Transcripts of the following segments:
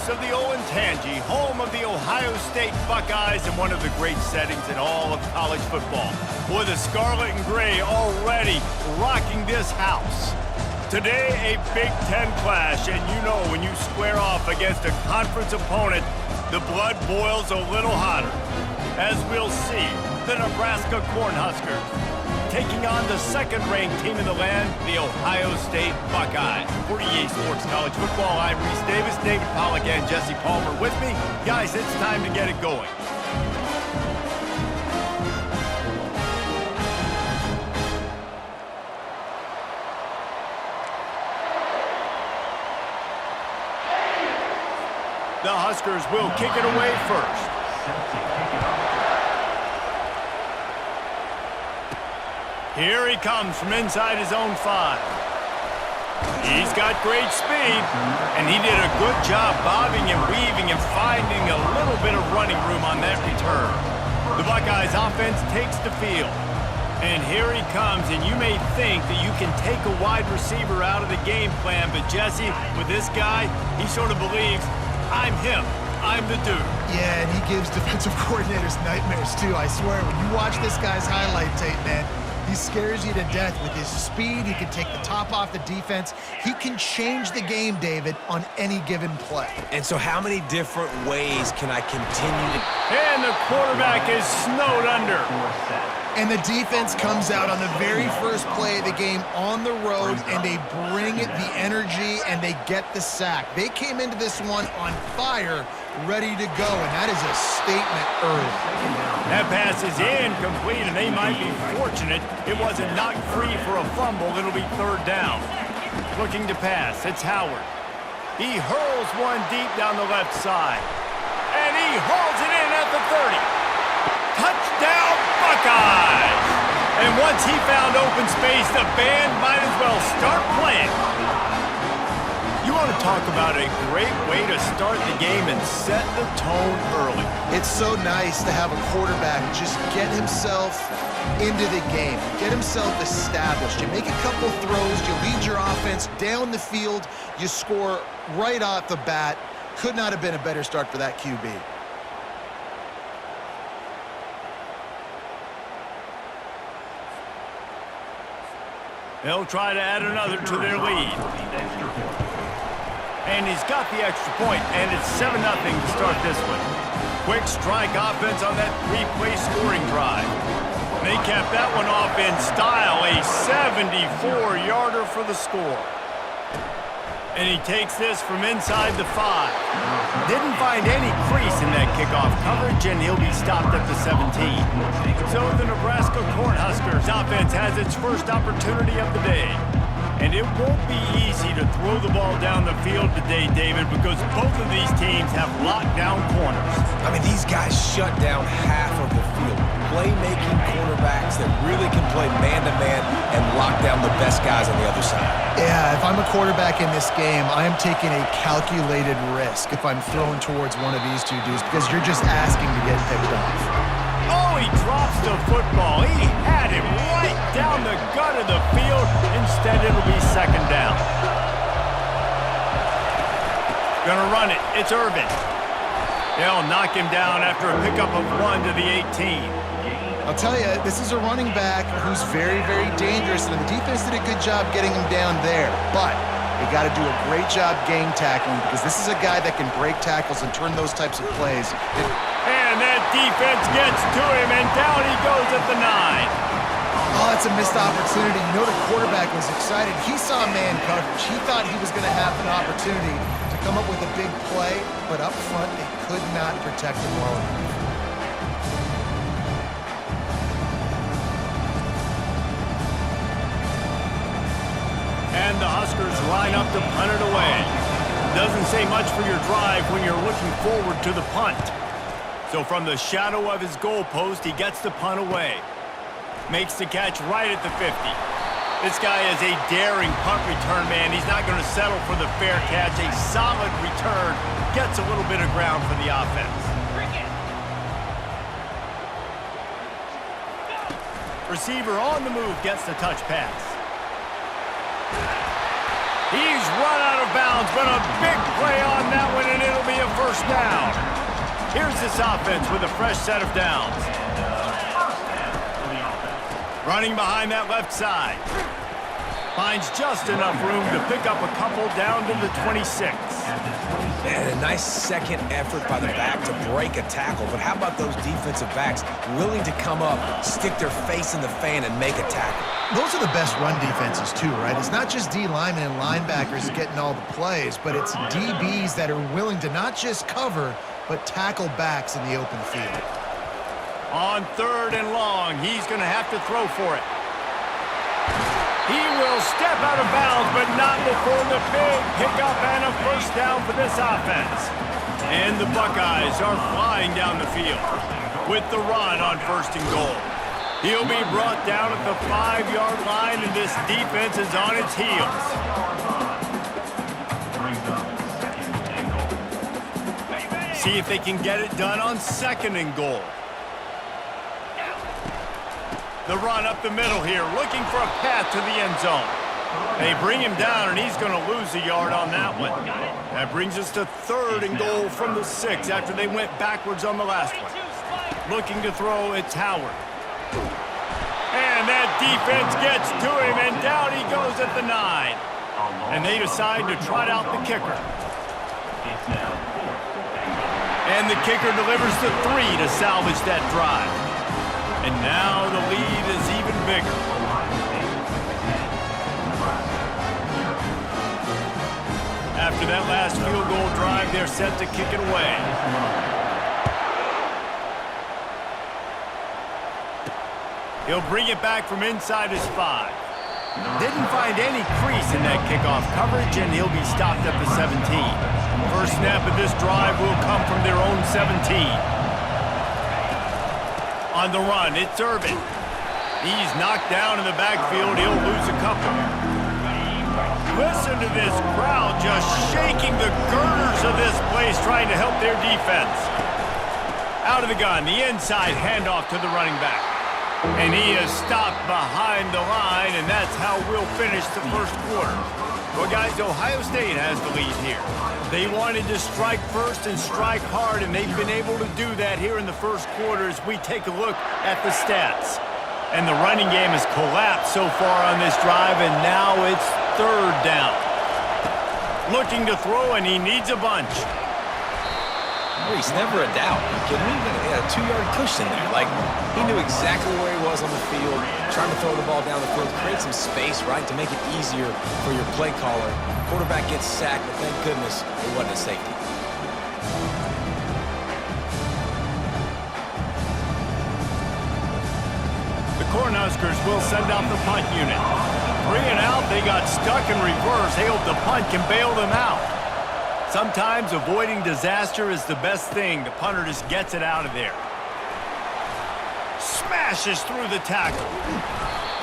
hosts of the Olentangy, home of the Ohio State Buckeyes and one of the great settings in all of college football. Boy, the scarlet and gray already rocking this house. Today, a Big Ten clash, and you know when you square off against a conference opponent, the blood boils a little hotter. As we'll see, the Nebraska Cornhuskers taking on the second-ranked team in the land, the Ohio State Buckeyes. For EA Sports College Football, I'm Reese Davis, David Pollack, and Jesse Palmer with me. Guys, it's time to get it going. The Huskers will kick it away first. Here he comes from inside his own 5. He's got great speed, and he did a good job bobbing and weaving and finding a little bit of running room on that return. The Buckeyes offense takes the field. And here he comes, and you may think that you can take a wide receiver out of the game plan, but Jesse, with this guy, he sort of believes, I'm him. I'm the dude. Yeah, and he gives defensive coordinators nightmares, too. I swear, when you watch this guy's highlight tape, man, he scares you to death with his speed. He can take the top off the defense. He can change the game, David, on any given play. And so how many different ways can I continue to... And the quarterback is snowed under. And the defense comes out on the very first play of the game on the road, and they bring the energy, and they get the sack. They came into this one on fire, ready to go, and that is a statement early. That pass is incomplete, and they might be fortunate it wasn't knocked free for a fumble. It'll be third down. Looking to pass, it's Howard. He hurls one deep down the left side, and he hauls it in at the 30. Touchdown, Buckeyes! And once he found open space, the band might as well start playing. You want to talk about a great way to start the game and set the tone early. It's so nice to have a quarterback just get himself into the game, get himself established. You make a couple throws, you lead your offense down the field, you score right off the bat. Could not have been a better start for that QB. They'll try to add another to their lead. And he's got the extra point, and it's 7-0 to start this one. Quick strike offense on that 3-play scoring drive. They capped that one off in style, a 74-yarder for the score. And he takes this from inside the 5. Didn't find any crease in that kickoff coverage, and he'll be stopped at the 17. So the Nebraska Cornhuskers offense has its first opportunity of the day. And it won't be easy to throw the ball down the field today, David, because both of these teams have lockdown corners. I mean, these guys shut down half of the field. Playmaking quarterbacks that really can play man-to-man and lock down the best guys on the other side. Yeah, if I'm a quarterback in this game, I am taking a calculated risk if I'm thrown towards one of these two dudes because you're just asking to get picked off. Oh, he drops the football. He had it right down the gut of the field. Instead, it'll be second down. Gonna run it. It's Irvin. They'll knock him down after a pickup of 1 to the 18. I'll tell you, this is a running back who's very, very dangerous, and the defense did a good job getting him down there. But they got to do a great job gang tackling because this is a guy that can break tackles and turn those types of plays. And that defense gets to him, and down he goes at the 9. Oh, that's a missed opportunity. You know the quarterback was excited. He saw man coverage. He thought he was going to have an opportunity to come up with a big play, but up front they could not protect him well enough. And the Huskers line up to punt it away. Doesn't say much for your drive when you're looking forward to the punt. So from the shadow of his goalpost, he gets the punt away. Makes the catch right at the 50. This guy is a daring punt return man. He's not going to settle for the fair catch. A solid return. Gets a little bit of ground for the offense. Receiver on the move gets the touch pass. He's run out of bounds, but a big play on that one, and it'll be a this offense with a fresh set of downs. Running behind that left side. Finds just enough room to pick up a couple down to the 26. And a nice second effort by the back to break a tackle. But how about those defensive backs willing to come up, stick their face in the fan, and make a tackle? Those are the best run defenses, too, right? It's not just D linemen and linebackers getting all the plays, but it's DBs that are willing to not just cover, but tackle backs in the open field. On 3rd and long, he's going to have to throw for it. He will step out of bounds, but not before the big pickup and a first down for this offense. And the Buckeyes are flying down the field with the run on 1st and goal. He'll be brought down at the 5-yard line, and this defense is on its heels. See if they can get it done on 2nd and goal. The run up the middle here, looking for a path to the end zone. They bring him down, and he's going to lose a yard on that one. That brings us to 3rd and goal from the 6 after they went backwards on the last one. Looking to throw, it's Howard. And that defense gets to him, and down he goes at the 9. And they decide to trot out the kicker. And the kicker delivers the 3 to salvage that drive. And now the lead is even bigger. After that last field goal drive, they're set to kick it away. He'll bring it back from inside his 5. Didn't find any crease in that kickoff coverage, and he'll be stopped at the 17. First snap of this drive will come from their own 17. On the run, it's Irvin. He's knocked down in the backfield. He'll lose a couple. Listen to this crowd just shaking the girders of this place, trying to help their defense. Out of the gun, the inside handoff to the running back. And he is stopped behind the line, and that's how we'll finish the first quarter. Well, guys, Ohio State has the lead here. They wanted to strike first and strike hard, and they've been able to do that here in the first quarter as we take a look at the stats. And the running game has collapsed so far on this drive, and now it's 3rd down. Looking to throw, and he needs a bunch. He's never a doubt. Are you kidding me? He had a 2-yard cushion there. Like, he knew exactly where he was on the field, trying to throw the ball down the field, create some space, right, to make it easier for your play caller. Quarterback gets sacked, but thank goodness it wasn't a safety. The Cornhuskers will send out the punt unit. 3 and out, they got stuck in reverse. They hope the punt can bail them out. Sometimes avoiding disaster is the best thing. The punter just gets it out of there. Smashes through the tackle.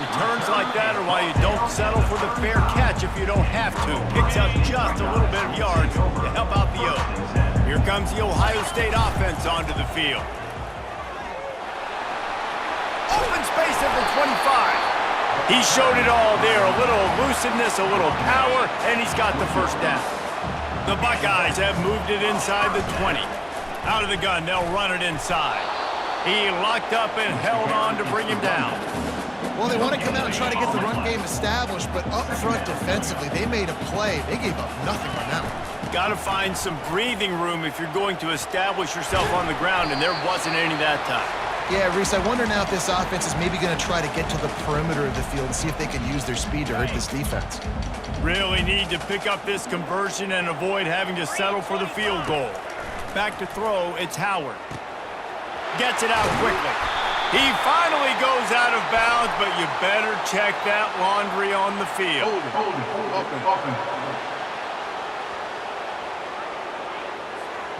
Returns like that are why you don't settle for the fair catch if you don't have to. Picks up just a little bit of yards to help out the Oaks. Here comes the Ohio State offense onto the field. Open space at the 25. He showed it all there. A little elusiveness, a little power, and he's got the first down. The Buckeyes have moved it inside the 20. Out of the gun, they'll run it inside. He locked up and held on to bring him down. Well, they want to come out and try to get the run game established, but up front defensively, they made a play. They gave up nothing on that one. Got to find some breathing room if you're going to establish yourself on the ground, and there wasn't any that time. Yeah, Reese, I wonder now if this offense is maybe going to try to get to the perimeter of the field and see if they can use their speed to hurt this defense. Really need to pick up this conversion and avoid having to settle for the field goal. Back to throw, it's Howard. Gets it out quickly. He finally goes out of bounds, but you better check that laundry on the field.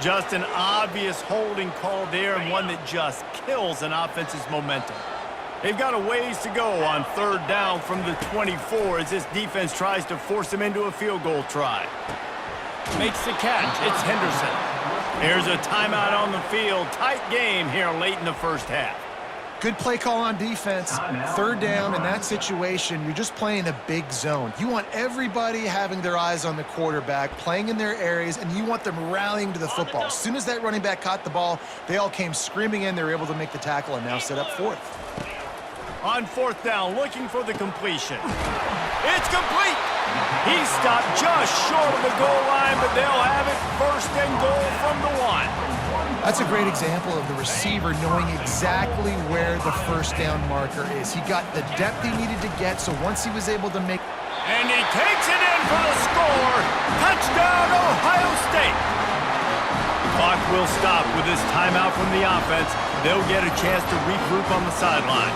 Just an obvious holding call there, and one that just kills an offense's momentum. They've got a ways to go on 3rd down from the 24 as this defense tries to force them into a field goal try. Makes the catch. It's Henderson. There's a timeout on the field. Tight game here late in the first half. Good play call on defense. Third down in that situation, you're just playing a big zone. You want everybody having their eyes on the quarterback, playing in their areas, and you want them rallying to the football. As soon as that running back caught the ball, they all came screaming in. They were able to make the tackle and now set up fourth. On fourth down, looking for the completion. It's complete! He stopped just short of the goal line, but they'll have it first and goal from the 1. That's a great example of the receiver knowing exactly where the first down marker is. He got the depth he needed to get, so once he was able to make... And he takes it in for the score. Touchdown, Ohio State. The clock will stop with this timeout from the offense. They'll get a chance to regroup on the sideline.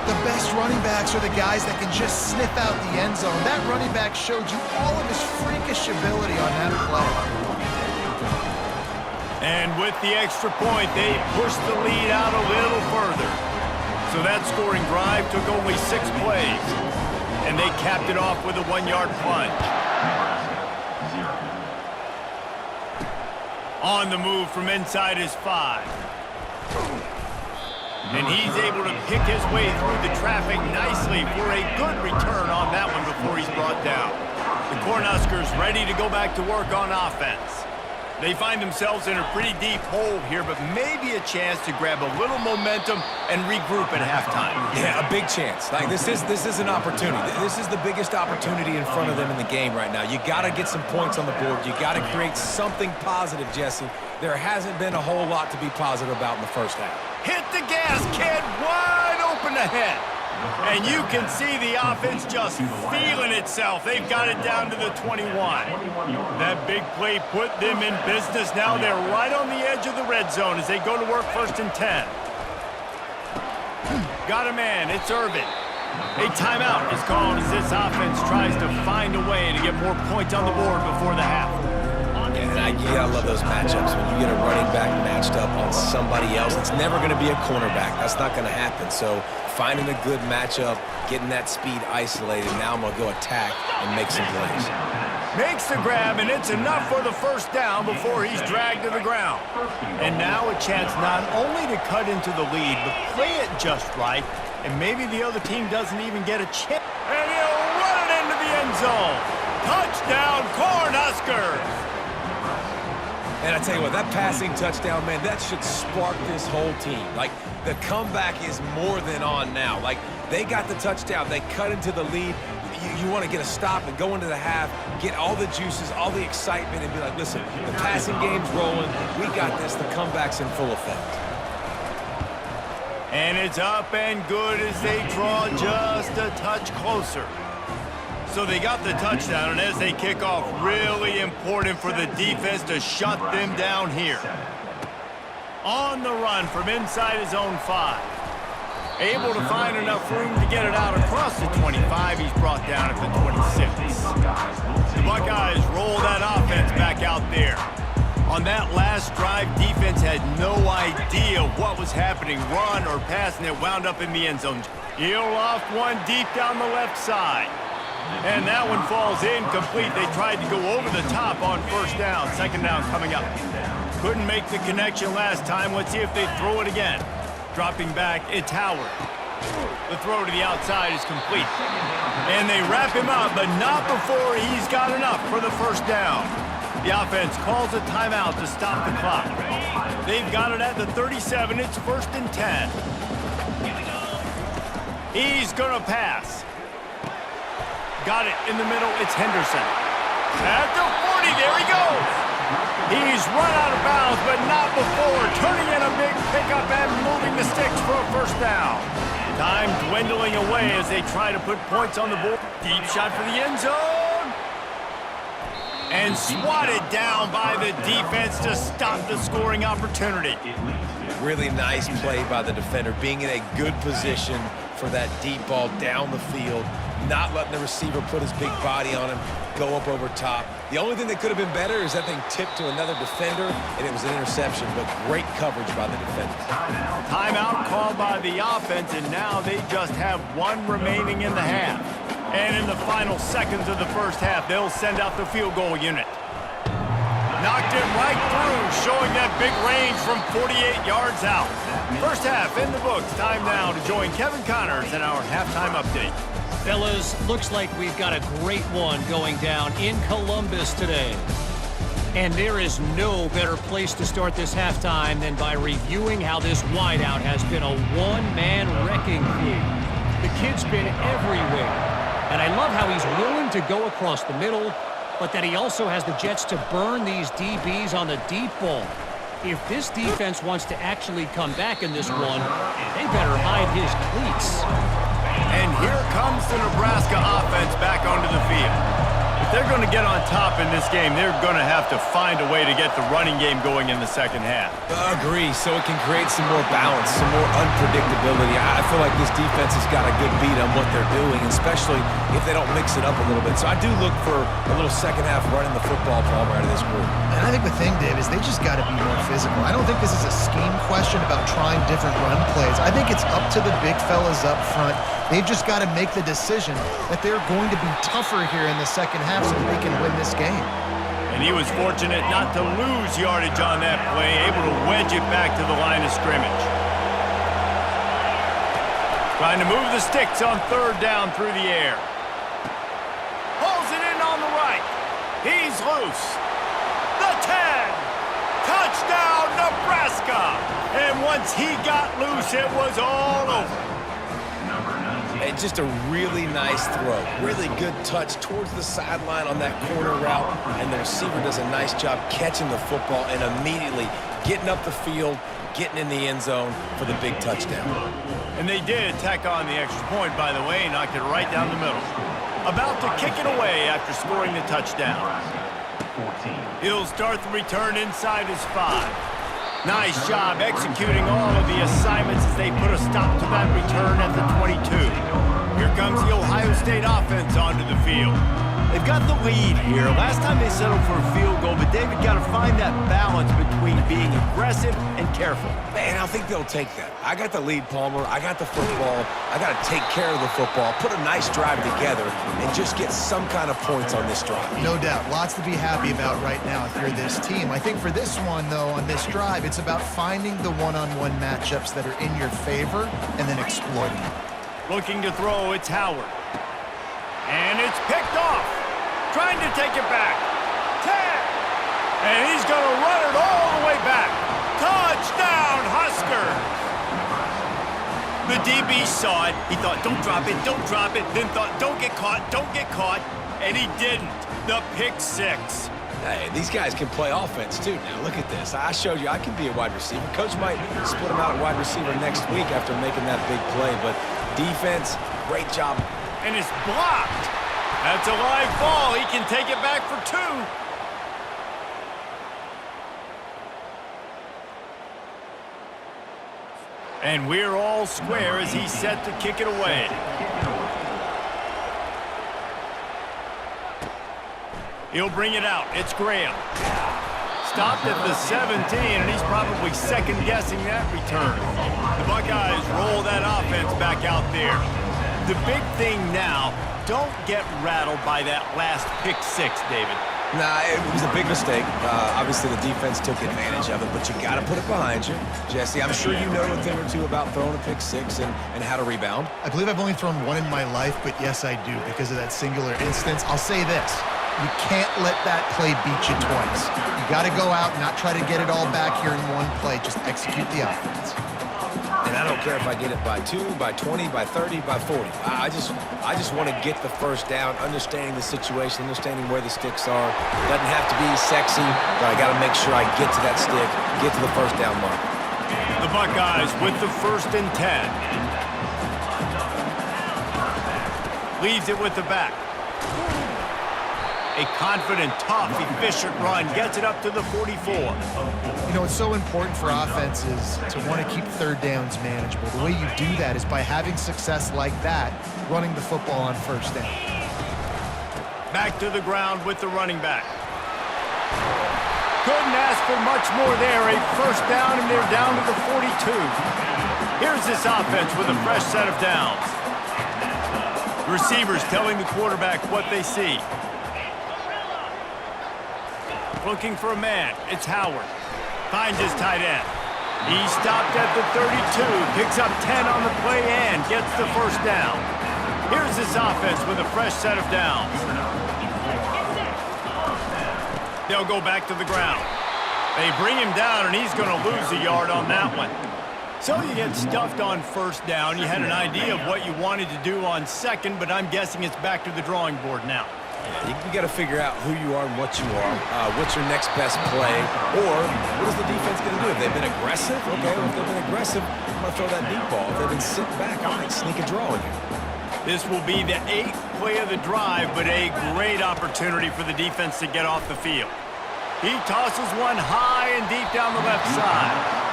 The best running backs are the guys that can just sniff out the end zone. That running back showed you all of his freakish ability on that play. And with the extra point, they pushed the lead out a little further. So that scoring drive took only 6 plays. And they capped it off with a 1-yard plunge. On the move from inside his 5. And he's able to pick his way through the traffic nicely for a good return on that one before he's brought down. The Cornhuskers ready to go back to work on offense. They find themselves in a pretty deep hole here, but maybe a chance to grab a little momentum and regroup at halftime. Yeah, a big chance. Like this is an opportunity. This is the biggest opportunity in front of them in the game right now. You got to get some points on the board. You got to create something positive, Jesse. There hasn't been a whole lot to be positive about in the first half. Hit the gas, kid. Wide open ahead. And you can see the offense just feeling itself. They've got it down to the 21. That big play put them in business. Now they're right on the edge of the red zone as they go to work first and 10. Got a man. It's Irvin. A timeout is called as this offense tries to find a way to get more points on the board before the half. And you gotta love those matchups. When you get a running back matched up on somebody else, it's never going to be a cornerback. That's not going to happen. So finding a good matchup, getting that speed isolated, now I'm going to go attack and make some plays. Makes the grab, and it's enough for the first down before he's dragged to the ground. And now a chance not only to cut into the lead, but play it just right, and maybe the other team doesn't even get a chance. And he'll run it into the end zone. Touchdown, Cornhuskers! And I tell you what, that passing touchdown, man, that should spark this whole team. Like, the comeback is more than on now. Like, they got the touchdown. They cut into the lead. You want to get a stop and go into the half, get all the juices, all the excitement, and be like, listen, the passing game's rolling. We got this. The comeback's in full effect. And it's up and good as they draw just a touch closer. So they got the touchdown, and as they kick off, really important for the defense to shut them down here. On the run from inside his own 5. Able to find enough room to get it out across the 25. He's brought down at the 26. The Buckeyes roll that offense back out there. On that last drive, defense had no idea what was happening, run or pass, and it wound up in the end zone. He'll loft one deep down the left side. And that one falls incomplete. They tried to go over the top on first down. Second down coming up. Couldn't make the connection last time. Let's see if they throw it again. Dropping back, it's Howard. The throw to the outside is complete. And they wrap him up, but not before he's got enough for the first down. The offense calls a timeout to stop the clock. They've got it at the 37. It's first and 10. He's going to pass. Got it in the middle. It's Henderson. At the 40, there he goes. He's run out of bounds, but not before turning in a big pickup and moving the sticks for a first down. Time dwindling away as they try to put points on the board. Deep shot for the end zone. And swatted down by the defense to stop the scoring opportunity. Really nice play by the defender, being in a good position for that deep ball down the field, not letting the receiver put his big body on him, go up over top. The only thing that could have been better is that thing tipped to another defender, and it was an interception, but great coverage by the defender. Timeout called by the offense, and now they just have one remaining in the half. And in the final seconds of the first half, they'll send out the field goal unit. Knocked it right through, showing that big range from 48 yards out. First half in the books. Time now to join Kevin Connors in our halftime update. Fellas, looks like we've got a great one going down in Columbus today. And there is no better place to start this halftime than by reviewing how this wideout has been a one-man wrecking crew. The kid's been everywhere. And I love how he's willing to go across the middle, but that he also has the jets to burn these DBs on the deep ball. If this defense wants to actually come back in this one, they better hide his cleats. And here comes the Nebraska offense back onto the field. If they're going to get on top in this game, they're going to have to find a way to get the running game going in the second half. Agree, so it can create some more balance, some more unpredictability. I feel like this defense has got a good beat on what they're doing, especially if they don't mix it up a little bit. So I do look for a little second half running the football, Palmer, out of this group. And I think the thing, Dave, is they just got to be more physical. I don't think this is a scheme question about trying different run plays. I think it's up to the big fellas up front. They've just got to make the decision that they're going to be tougher here in the second half so that they can win this game. And he was fortunate not to lose yardage on that play, able to wedge it back to the line of scrimmage. Trying to move the sticks on third down through the air. Pulls it in on the right. He's loose. The 10. Touchdown, Nebraska. And once he got loose, it was all over. And just a really nice throw. Really good touch towards the sideline on that corner route. And the receiver does a nice job catching the football and immediately getting up the field, getting in the end zone for the big touchdown. And they did tack on the extra point, by the way, knocked it right down the middle. About to kick it away after scoring the touchdown. He'll start the return inside his 5. Nice job executing all of the assignments as they put a stop to that return at the 22. Here comes the Ohio State offense onto the field. They've got the lead here. Last time they settled for a field goal, but David got to find that balance between being aggressive and careful. Man, I think they'll take that. I got the lead, Palmer. I got the football. I got to take care of the football, put a nice drive together, and just get some kind of points on this drive. No doubt. Lots to be happy about right now if you're this team. I think for this one, though, on this drive, it's about finding the one-on-one matchups that are in your favor and then exploiting them. Looking to throw, it's Howard. And it's picked off. Trying to take it back. 10. And he's going to run it all the way back. Touchdown, Huskers. The DB saw it. He thought, don't drop it, don't drop it. Then thought, don't get caught, don't get caught. And he didn't. The pick 6. Hey, these guys can play offense, too. Now, look at this. I showed you I can be a wide receiver. Coach might split him out at wide receiver next week after making that big play. But defense, great job. And it's blocked. That's a live ball. He can take it back for 2. And we're all square as he's set to kick it away. He'll bring it out. It's Graham. Stopped at the 17, and he's probably second-guessing that return. The Buckeyes roll that offense back out there. The big thing now, don't get rattled by that last pick 6, David. Nah, it was a big mistake. Obviously, the defense took advantage of it, but you got to put it behind you. Jesse, I'm sure you know a thing or two about throwing a pick 6 and how to rebound. I believe I've only thrown one in my life, but yes, I do because of that singular instance. I'll say this. You can't let that play beat you twice. You got to go out and not try to get it all back here in one play. Just execute the offense. And I don't care if I get it by 2, by 20, by 30, by 40. I just want to get the first down, understanding the situation, understanding where the sticks are. Doesn't have to be sexy, but I got to make sure I get to that stick, get to the first down mark. The Buckeyes with the 1st and 10. Leaves it with the back. A confident, tough, efficient run gets it up to the 44. You know, it's so important for offenses to want to keep third downs manageable. The way you do that is by having success like that, running the football on first down. Back to the ground with the running back. Couldn't ask for much more there. A first down, and they're down to the 42. Here's this offense with a fresh set of downs. Receivers telling the quarterback what they see. Looking for a man. It's Howard. Finds his tight end. He stopped at the 32, picks up 10 on the play and gets the first down. Here's this offense with a fresh set of downs. They'll go back to the ground. They bring him down, and he's going to lose a yard on that one. So you get stuffed on first down. You had an idea of what you wanted to do on second, but I'm guessing it's back to the drawing board now. You got to figure out who you are and what you are. What's your next best play? Or what is the defense going to do? If they've been aggressive, okay. Well, if they've been aggressive, I'm going to throw that deep ball. If they've been sitting back, I might sneak a draw in here. This will be the 8th play of the drive, but a great opportunity for the defense to get off the field. He tosses one high and deep down the left side.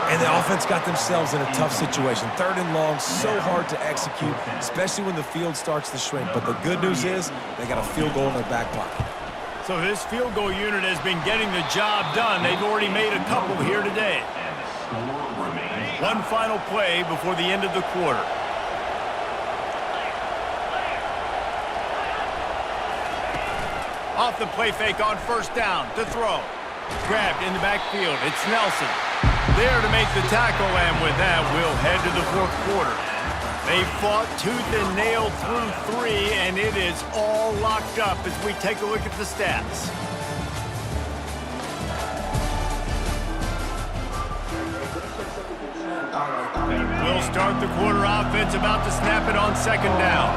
And the offense got themselves in a tough situation. 3rd and long, so hard to execute, especially when the field starts to shrink. But the good news is they got a field goal in their back pocket. So this field goal unit has been getting the job done. They've already made a couple here today. One final play before the end of the quarter. Off the play fake on first down to throw. Grabbed in the backfield. It's Nelson. There to make the tackle, and with that, we'll head to the 4th quarter. They fought tooth and nail through 3, and it is all locked up as we take a look at the stats. We'll start the quarter offense about to snap it on 2nd down.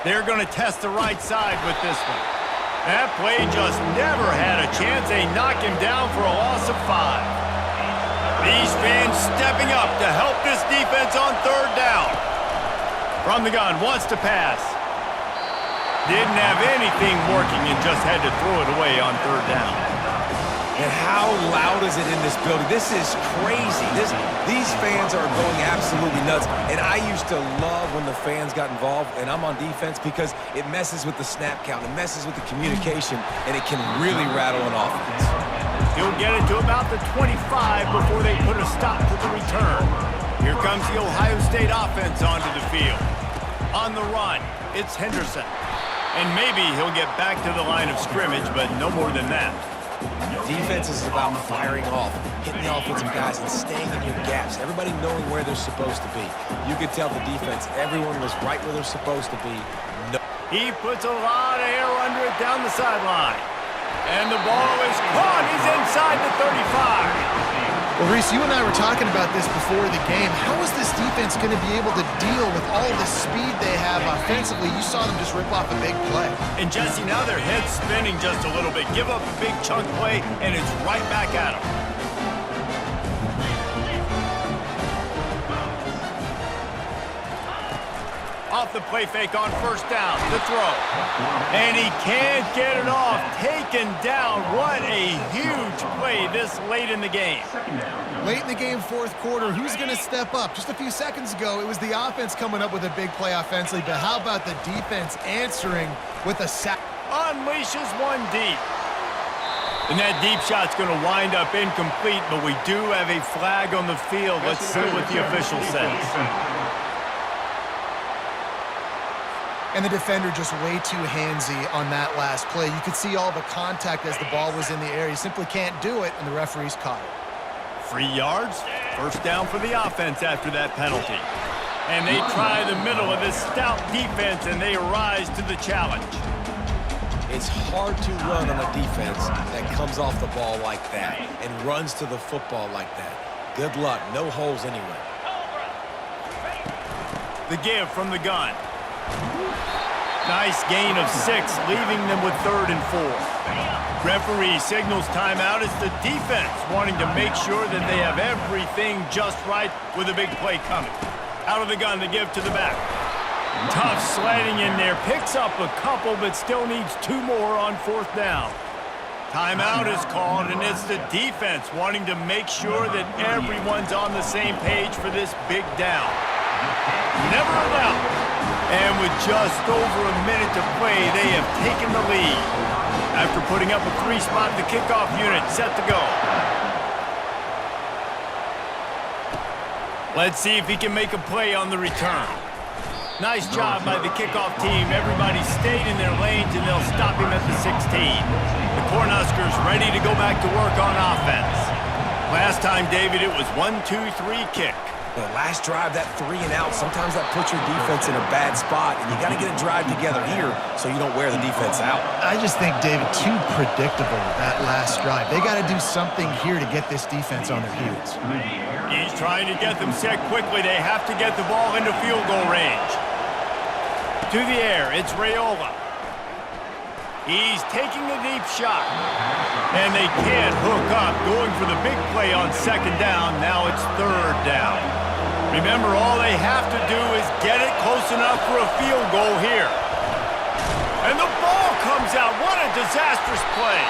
They're going to test the right side with this one. That play just never had a chance. They knock him down for a loss of 5. These fans stepping up to help this defense on 3rd down. From the gun, wants to pass. Didn't have anything working and just had to throw it away on 3rd down. And how loud is it in this building? This is crazy. These fans are going absolutely nuts. And I used to love when the fans got involved, and I'm on defense, because it messes with the snap count. It messes with the communication, and it can really rattle an offense. He'll get it to about the 25 before they put a stop to the return. Here comes the Ohio State offense onto the field. On the run, it's Henderson. And maybe he'll get back to the line of scrimmage, but no more than that. Defense is about firing off, hitting the offensive guys, and staying in your gaps. Everybody knowing where they're supposed to be. You could tell the defense, everyone was right where they're supposed to be. No. He puts a lot of air under it down the sideline. And the ball is caught. He's inside the 35. Well, Reese, you and I were talking about this before the game. How is this defense going to be able to deal with all the speed they have offensively? You saw them just rip off a big play. And Jesse, now their head's spinning just a little bit. Give up a big chunk play, and it's right back at them. Off the play fake on first down, the throw. And he can't get it off. Taken down. What a huge play this late in the game. Late in the game, 4th quarter, who's going to step up? Just a few seconds ago, it was the offense coming up with a big play offensively, but how about the defense answering with a sack? Unleashes one deep. And that deep shot's going to wind up incomplete, but we do have a flag on the field. Let's see what the official says. And the defender just way too handsy on that last play. You could see all the contact as the ball was in the air. He simply can't do it, and the referee's caught it. 3 yards, first down for the offense after that penalty. And they try the middle of this stout defense, and they rise to the challenge. It's hard to run on a defense that comes off the ball like that and runs to the football like that. Good luck. No holes anywhere. The give from the gun. Nice gain of 6, leaving them with 3rd and 4. Referee signals timeout. It's the defense wanting to make sure that they have everything just right with a big play coming. Out of the gun, the give to the back. Tough sledding in there. Picks up a couple, but still needs 2 more on 4th down. Timeout is called, and it's the defense wanting to make sure that everyone's on the same page for this big down. Never allowed. And with just over a minute to play, they have taken the lead. After putting up a 3-spot, the kickoff unit set to go. Let's see if he can make a play on the return. Nice job by the kickoff team. Everybody stayed in their lanes, and they'll stop him at the 16. The Cornhuskers ready to go back to work on offense. Last time, David, it was 1-2-3 kick. The last drive, that 3 and out, sometimes that puts your defense in a bad spot, and you got to get a drive together here so you don't wear the defense out. I just think, David, too predictable, that last drive. They got to do something here to get this defense on their heels. He's trying to get them set quickly. They have to get the ball into field goal range. To the air, it's Raiola. He's taking a deep shot. And they can't hook up, going for the big play on second down. Now it's third down. Remember, all they have to do is get it close enough for a field goal here. And the ball comes out. What a disastrous play.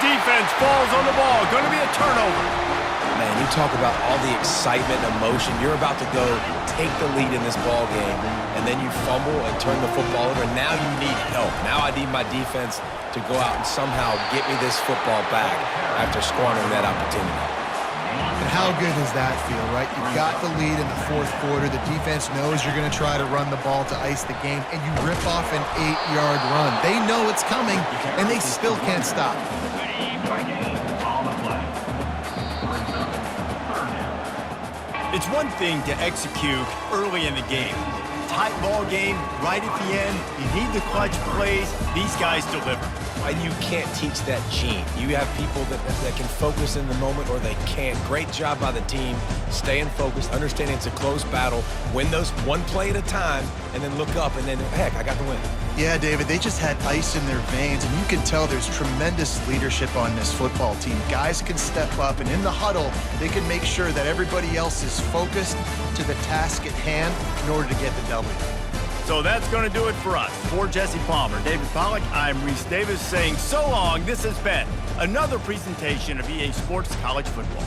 Defense falls on the ball. Going to be a turnover. Man, you talk about all the excitement and emotion. You're about to go take the lead in this ball game, and then you fumble and turn the football over. Now you need help. Now I need my defense to go out and somehow get me this football back after squandering that opportunity. And how good does that feel, right? You've got the lead in the fourth quarter. The defense knows you're going to try to run the ball to ice the game, and you rip off an 8-yard run. They know it's coming, and they still can't stop. It's one thing to execute early in the game. Tight ball game, right at the end. You need the clutch plays. These guys deliver. And you can't teach that gene. You have people that can focus in the moment or they can't. Great job by the team, staying focused, understanding it's a close battle, win those one play at a time, and then look up and then, heck, I got the win. Yeah, David, they just had ice in their veins, and you can tell there's tremendous leadership on this football team. Guys can step up, and in the huddle, they can make sure that everybody else is focused to the task at hand in order to get the W. So that's going to do it for us. For Jesse Palmer, David Pollack, I'm Reese Davis saying so long. This has been another presentation of EA Sports College Football.